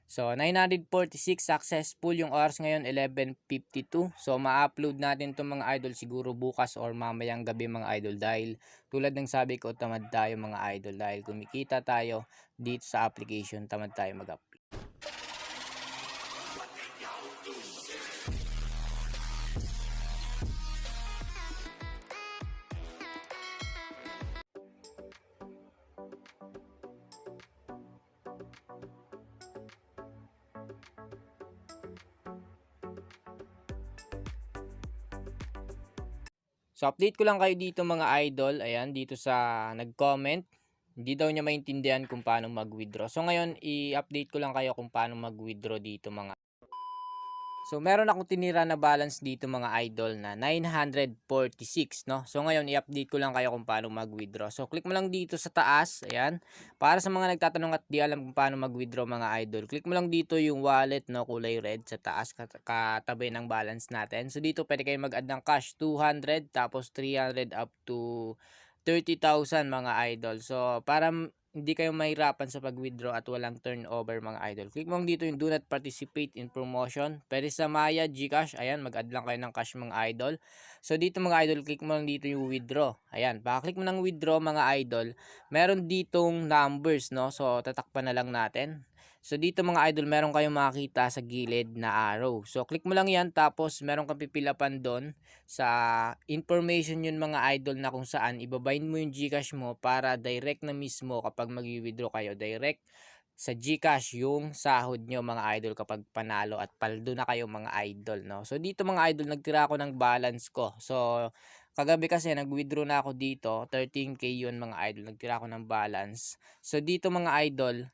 So 946 successful, yung oras ngayon 11:52. So ma-upload natin 'tong mga idol siguro bukas or mamayang gabi mga idol, dahil tulad ng sabi ko, tamad tayo mga idol, dahil kumikita tayo dito sa application, tamad tayo mag-upload. So update ko lang kayo dito mga idol, ayan dito sa nag-comment. Hindi daw niya maintindihan kung paano mag-withdraw. So ngayon i-update ko lang kayo kung paano mag-withdraw dito mga. So meron akong tinira na balance dito mga idol na 946, no. So ngayon i-update ko lang kayo kung paano mag-withdraw. So click mo lang dito sa taas, ayan. Para sa mga nagtatanong at di alam kung paano mag-withdraw mga idol, click mo lang dito yung wallet, no, kulay red sa taas katabi ng balance natin. So dito pwede kayo mag-add ng cash 200 tapos 300 up to 30,000 mga idol. So para hindi kayo mahirapan sa pag-withdraw at walang turnover mga idol, click mo lang dito yung do not participate in promotion. Pwede sa Maya, GCash, ayan, mag-add lang kayo ng cash mga idol. So dito mga idol, click mo lang dito yung withdraw. Ayan, paka-click mo ng withdraw mga idol, meron ditong numbers, no? So tatakpan na lang natin. So dito mga idol, meron kayong makikita sa gilid na arrow. So click mo lang yan, tapos meron kang pipilapan doon sa information yun mga idol, na kung saan ibabind mo yung GCash mo para direct na mismo kapag mag-withdraw kayo, direct sa GCash yung sahod nyo mga idol kapag panalo at paldo na kayo mga idol, no? So dito mga idol, nagtira ako ng balance ko. So kagabi kasi nag-withdraw na ako dito, 13k yun mga idol, nagtira ako ng balance. So dito mga idol,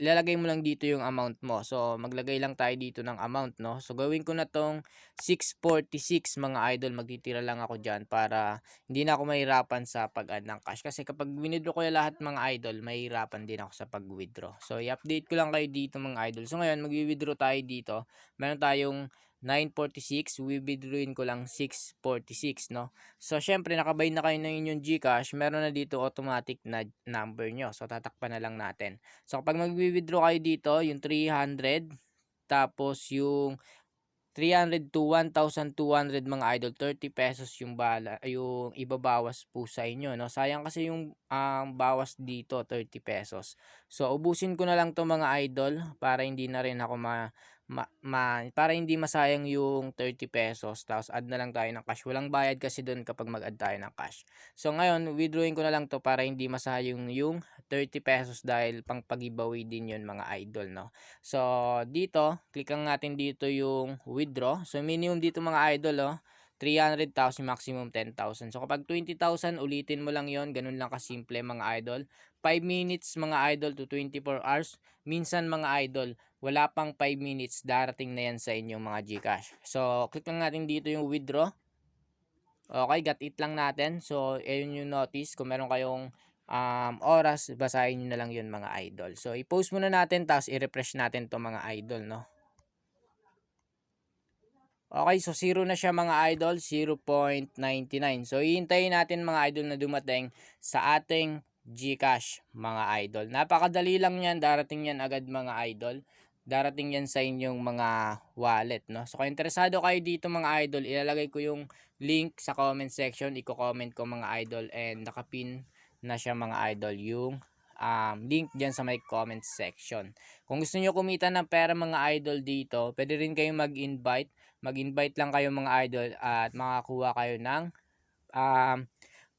ilalagay mo lang dito yung amount mo. So maglagay lang tayo dito ng amount, no. So gawin ko na tong 646 mga idol, magtitira lang ako diyan para hindi na ako mahirapan sa pag-add ng cash. Kasi kapag winidraw ko yung lahat mga idol, mahirapan din ako sa pag-withdraw. So i-update ko lang kayo dito mga idol. So ngayon magwi-withdraw tayo dito. Meron tayong 946, withdrawin ko lang 646, no. So syempre nakabind na kayo ng inyong GCash, meron na dito automatic na number nyo. So tatakpan na lang natin. So kapag magwi-withdraw kayo dito, yung 300 tapos yung 300 to 1,200 mga idol, 30 pesos yung yung ibabawas po sa inyo, no. Sayang kasi yung bawas dito 30 pesos. So ubusin ko na lang 'to mga idol para hindi na rin ako para hindi masayang yung 30 pesos, tapos add na lang tayo ng cash. Walang bayad kasi doon kapag mag-add tayo ng cash. So ngayon, withdrawin ko na lang 'to para hindi masayang yung 30 pesos, dahil pang pag-giveaway din yun mga idol, no. So dito, click lang natin dito yung withdraw. So minimum dito mga idol, 300,000, maximum 10,000. So kapag 20,000, ulitin mo lang yon, ganun lang kasimple mga idol. 5 minutes mga idol to 24 hours. Minsan mga idol, wala pang 5 minutes, darating na yan sa inyong mga GCash. So click lang natin dito yung withdraw. Okay, got it lang natin. So ayun yung notice, kung meron kayong oras, basahin nyo na lang yun mga idol. So i-post muna natin, tapos i-refresh natin to mga idol, no. Okay, so 0 na siya mga idol, 0.99. So hihintayin natin mga idol na dumating sa ating GCash mga idol. Napakadali lang yan, darating yan agad mga idol. Darating yan sa inyong mga wallet, no. So kung interesado kayo dito mga idol, ilalagay ko yung link sa comment section, i-comment ko mga idol, and nakapin na siya mga idol yung link dyan sa may comment section. Kung gusto nyo kumita ng pera mga idol dito, pwede rin kayong mag-invite lang kayo mga idol at makakuha kayo ng um,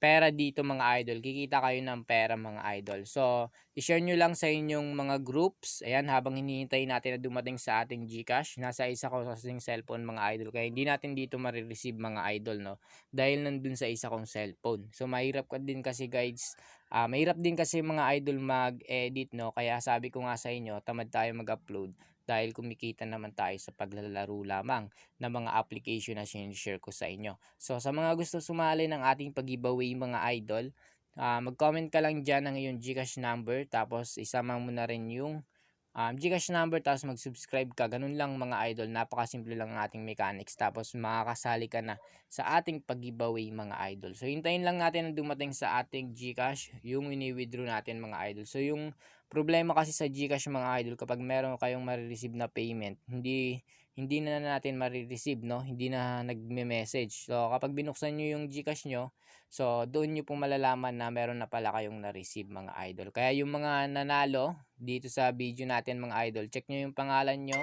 pera dito mga idol. Kikita kayo ng pera mga idol. So, i-share nyo lang sa inyong mga groups. Ayan, habang hinihintay natin na dumating sa ating GCash. Nasa isa ko sa ating cellphone mga idol. Kaya hindi natin dito marireceive mga idol, no. Dahil nandun sa isa kong cellphone. So, mahirap ka din kasi guys. Mahirap din kasi mga idol mag-edit, no. Kaya sabi ko nga sa inyo, tamad tayo mag-upload. Dahil kumikita naman tayo sa paglalaro lamang ng mga application na share ko sa inyo. So sa mga gusto sumali ng ating pag-giveaway mga idol, mag-comment ka lang dyan ng iyong GCash number, tapos isama mo na rin yung GCash number, tapos mag-subscribe ka. Ganun lang mga idol, napakasimple lang ng ating mechanics, tapos makakasali ka na sa ating pag-giveaway mga idol. So hintayin lang natin na dumating sa ating GCash yung ini-withdraw natin mga idol. So yung Problema kasi sa GCash mga idol, kapag meron kayong mare-receive na payment, hindi na natin mare-receive 'no, hindi na nagme-message. So kapag binuksan niyo yung GCash niyo, so doon niyo po malalaman na meron na pala kayong na-receive mga idol. Kaya yung mga nanalo dito sa video natin mga idol, check niyo yung pangalan niyo.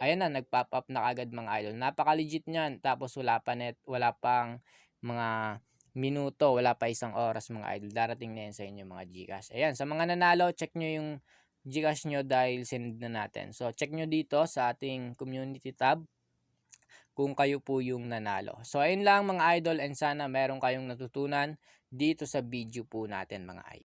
Ayan na, nag-pop up na kaagad mga idol. Napaka-legit niyan, tapos wala pang mga minuto, wala pa isang oras mga idol. Darating na yan sa inyo mga GCash. Ayan, sa mga nanalo, check nyo yung GCash nyo dahil sinend na natin. So, check nyo dito sa ating community tab kung kayo po yung nanalo. So, ayun lang mga idol, and sana meron kayong natutunan dito sa video po natin mga idol.